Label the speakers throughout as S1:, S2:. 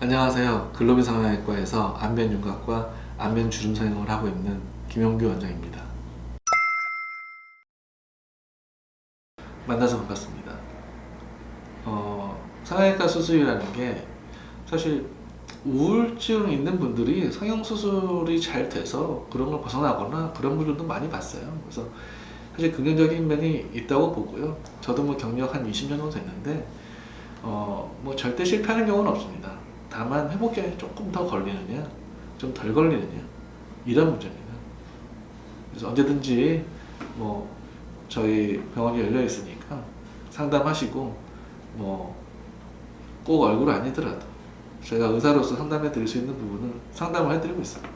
S1: 안녕하세요. 글로비 성형외과에서 안면윤곽과 안면주름 성형을 하고 있는 김용규 원장입니다. 만나서 반갑습니다. 성형외과 수술이라는 게 사실 우울증 있는 분들이 성형수술이 잘 돼서 그런 걸 벗어나거나 그런 분들도 많이 봤어요. 그래서 사실 긍정적인 면이 있다고 보고요. 저도 뭐 경력 한 20년 정도 됐는데 뭐 절대 실패하는 경우는 없습니다. 다만 회복기간이 조금 더 걸리느냐, 좀 덜 걸리느냐, 이런 문제입니다. 그래서 언제든지 뭐 저희 병원이 열려 있으니까 상담하시고 뭐 꼭 얼굴 아니더라도 제가 의사로서 상담해 드릴 수 있는 부분은 상담을 해드리고 있습니다.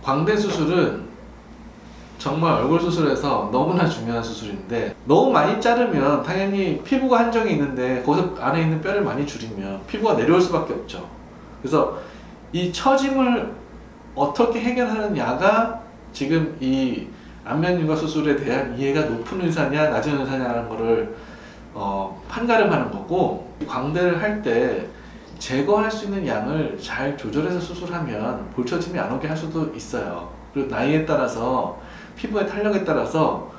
S1: 광대 수술은 정말 얼굴 수술에서 너무나 중요한 수술인데, 너무 많이 자르면 당연히 피부가 한정이 있는데 거기서 안에 있는 뼈를 많이 줄이면 피부가 내려올 수밖에 없죠. 그래서 이 처짐을 어떻게 해결하느냐가 지금 이 안면윤곽 수술에 대한 이해가 높은 의사냐 낮은 의사냐라는 거를 판가름하는 거고, 광대를 할 때 제거할 수 있는 양을 잘 조절해서 수술하면 볼처짐이 안 오게 할 수도 있어요. 그리고 나이에 따라서 피부의 탄력에 따라서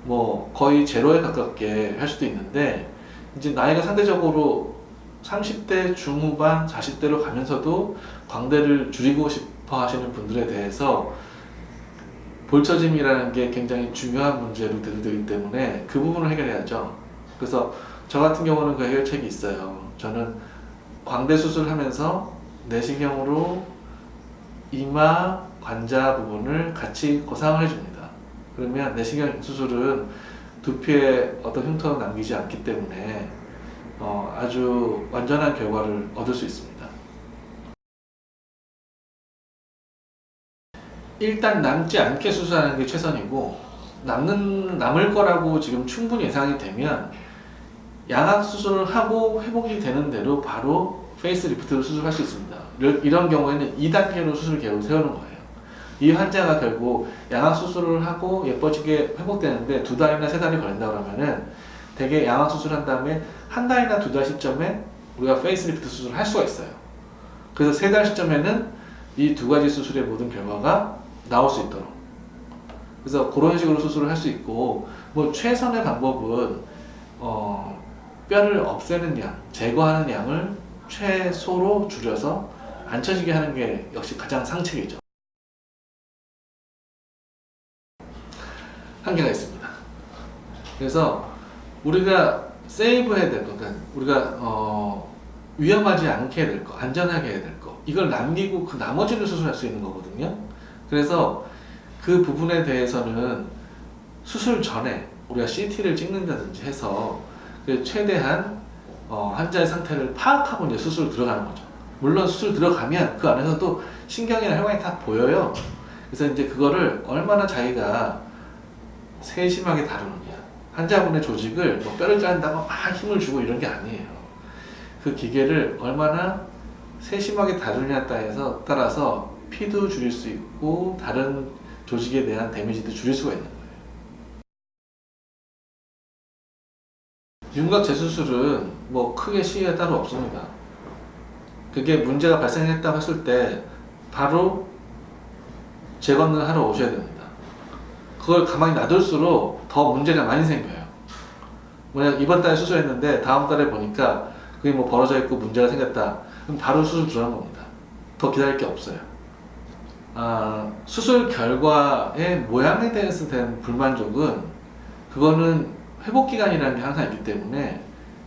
S1: 뭐 거의 제로에 가깝게 할 수도 있는데, 이제 나이가 상대적으로 30대 중후반 40대로 가면서도 광대를 줄이고 싶어 하시는 분들에 대해서 볼처짐이라는 게 굉장히 중요한 문제로 대두되기 때문에 그 부분을 해결해야죠. 그래서 저 같은 경우는 그 해결책이 있어요. 저는 광대 수술하면서 내시경으로 이마 관자 부분을 같이 고상을 해줍니다. 그러면 내시경 수술은 두피에 어떤 흉터를 남기지 않기 때문에 아주 완전한 결과를 얻을 수 있습니다. 일단 남지 않게 수술하는 게 최선이고, 남을 거라고 지금 충분히 예상이 되면 양악 수술을 하고 회복이 되는 대로 바로 페이스리프트를 수술할 수 있습니다. 이런 경우에는 2단계로 수술 계획을 세우는 거예요. 이 환자가 결국 양악 수술을 하고 예뻐지게 회복되는데 2달이나 3달이 걸린다 그러면은 대개 양악 수술한 다음에 1달이나 2달 시점에 우리가 페이스리프트 수술을 할 수가 있어요. 그래서 3달 시점에는 이 2가지 수술의 모든 결과가 나올 수 있도록, 그래서 그런 식으로 수술을 할 수 있고, 뭐 최선의 방법은 뼈를 없애는 양, 제거하는 양을 최소로 줄여서 안 처지게 하는 게 역시 가장 상책이죠. 한계가 있습니다. 그래서 우리가 세이브해야 될 거, 그러니까 우리가 위험하지 않게 해야 될 거, 안전하게 해야 될 거, 이걸 남기고 그 나머지를 수술할 수 있는 거거든요. 그래서 그 부분에 대해서는 수술 전에 우리가 CT를 찍는다든지 해서 최대한 환자의 상태를 파악하고 이제 수술 들어가는 거죠. 물론 수술 들어가면 그 안에서도 신경이나 혈관이 다 보여요. 그래서 이제 그거를 얼마나 자기가 세심하게 다루느냐, 환자분의 조직을 뭐 뼈를 자른다고 막 힘을 주고 이런 게 아니에요. 그 기계를 얼마나 세심하게 다루느냐에 따라서 피도 줄일 수 있고 다른 조직에 대한 데미지도 줄일 수가 있는 거예요. 윤곽 재수술은 뭐 크게 시기가 따로 없습니다. 그게 문제가 발생했다고 했을 때 바로 재건을 하러 오셔야 됩니다. 그걸 가만히 놔둘수록 더 문제가 많이 생겨요. 만약 이번 달에 수술했는데 다음 달에 보니까 그게 뭐 벌어져 있고 문제가 생겼다, 그럼 바로 수술 들어가는 겁니다. 더 기다릴 게 없어요. 수술 결과의 모양에 대해서 된 불만족은, 그거는 회복기간이라는 게 항상 있기 때문에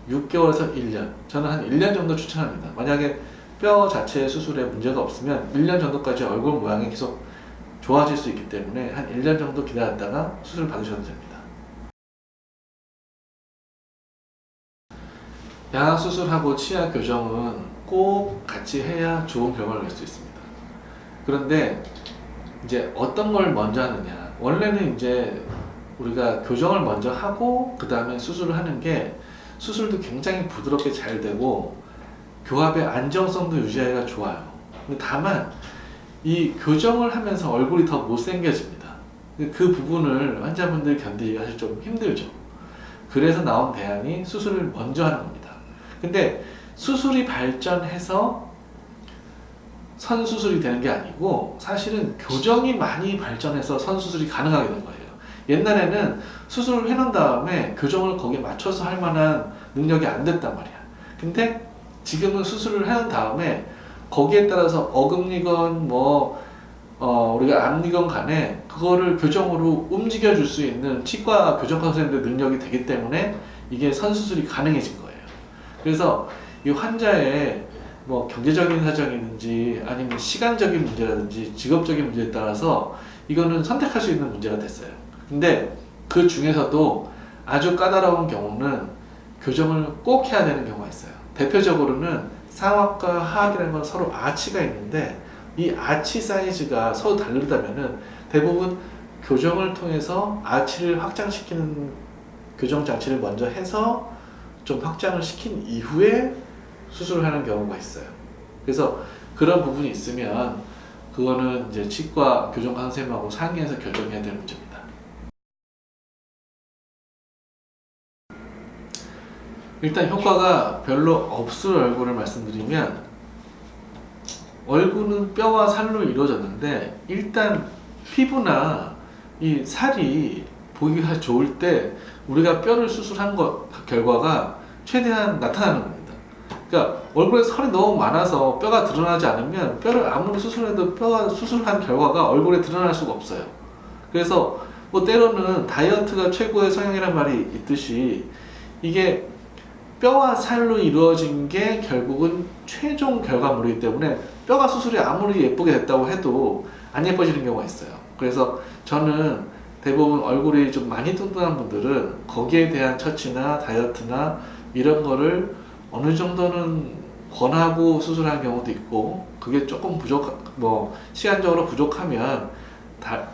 S1: 6개월에서 1년, 저는 한 1년 정도 추천합니다. 만약에 뼈 자체의 수술에 문제가 없으면 1년 정도까지 얼굴 모양이 계속 좋아질 수 있기 때문에 한 1년 정도 기다렸다가 수술 받으셔도 됩니다. 양악 수술하고 치아 교정은 꼭 같이 해야 좋은 결과를 낼 수 있습니다. 그런데 이제 어떤 걸 먼저 하느냐, 원래는 이제 우리가 교정을 먼저 하고 그 다음에 수술을 하는 게 수술도 굉장히 부드럽게 잘 되고 교합의 안정성도 유지하기가 좋아요. 근데 다만 이 교정을 하면서 얼굴이 더 못생겨집니다. 그 부분을 환자분들이 견디기가 사실 좀 힘들죠. 그래서 나온 대안이 수술을 먼저 하는 겁니다. 근데 수술이 발전해서 선수술이 되는 게 아니고 사실은 교정이 많이 발전해서 선수술이 가능하게 된 거예요. 옛날에는 수술을 해놓은 다음에 교정을 거기에 맞춰서 할 만한 능력이 안 됐단 말이야. 근데 지금은 수술을 해놓은 다음에 거기에 따라서 어금니건 우리가 앞니건 간에 그거를 교정으로 움직여 줄 수 있는 치과 교정과 선생님들 능력이 되기 때문에 이게 선수술이 가능해진 거예요. 그래서 이 환자의 경제적인 사정이든지 아니면 시간적인 문제라든지 직업적인 문제에 따라서 이거는 선택할 수 있는 문제가 됐어요. 근데 그 중에서도 아주 까다로운 경우는 교정을 꼭 해야 되는 경우가 있어요. 대표적으로는 상악과 하악이라는 건 서로 아치가 있는데 이 아치 사이즈가 서로 다르다면은 대부분 교정을 통해서 아치를 확장시키는 교정 장치를 먼저 해서 좀 확장을 시킨 이후에 수술을 하는 경우가 있어요. 그래서 그런 부분이 있으면 그거는 이제 치과 교정과 선생님하고 상의해서 결정해야 될 문제입니다. 일단 효과가 별로 없을 얼굴을 말씀드리면, 얼굴은 뼈와 살로 이루어졌는데 일단 피부나 이 살이 보기가 좋을 때 우리가 뼈를 수술한 결과가 최대한 나타나는 겁니다. 그러니까 얼굴에 살이 너무 많아서 뼈가 드러나지 않으면 뼈를 아무리 수술해도 뼈가 수술한 결과가 얼굴에 드러날 수가 없어요. 그래서 때로는 다이어트가 최고의 성형이란 말이 있듯이 이게 뼈와 살로 이루어진 게 결국은 최종 결과물이기 때문에 뼈가 수술이 아무리 예쁘게 됐다고 해도 안 예뻐지는 경우가 있어요. 그래서 저는 대부분 얼굴이 좀 많이 뚱뚱한 분들은 거기에 대한 처치나 다이어트나 이런 거를 어느 정도는 권하고 수술하는 경우도 있고, 그게 조금 시간적으로 부족하면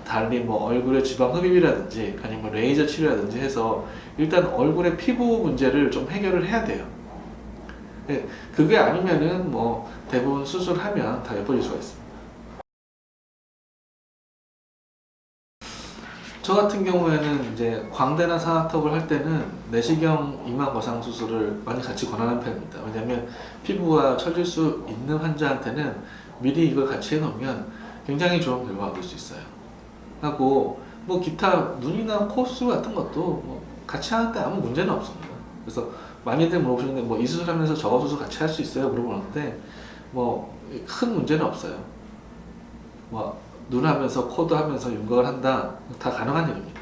S1: 달리 얼굴의 지방 흡입이라든지 아니면 레이저 치료라든지 해서 일단 얼굴의 피부 문제를 좀 해결을 해야 돼요. 네, 그게 아니면은 대부분 수술하면 다 예뻐질 수가 있습니다. 저 같은 경우에는 이제 광대나 상악턱을 할 때는 내시경 이마 거상 수술을 많이 같이 권하는 편입니다. 왜냐하면 피부가 처질 수 있는 환자한테는 미리 이걸 같이 해놓으면 굉장히 좋은 결과가 볼 수 있어요. 하고 기타 눈이나 코 수술 같은 것도 같이 하는데 아무 문제는 없습니다. 그래서 많이들 물어보시는데 이 수술하면서 저거 수술 같이 할 수 있어요? 물어보는데 큰 문제는 없어요. 눈 하면서 코도 하면서 윤곽을 한다, 다 가능한 일입니다.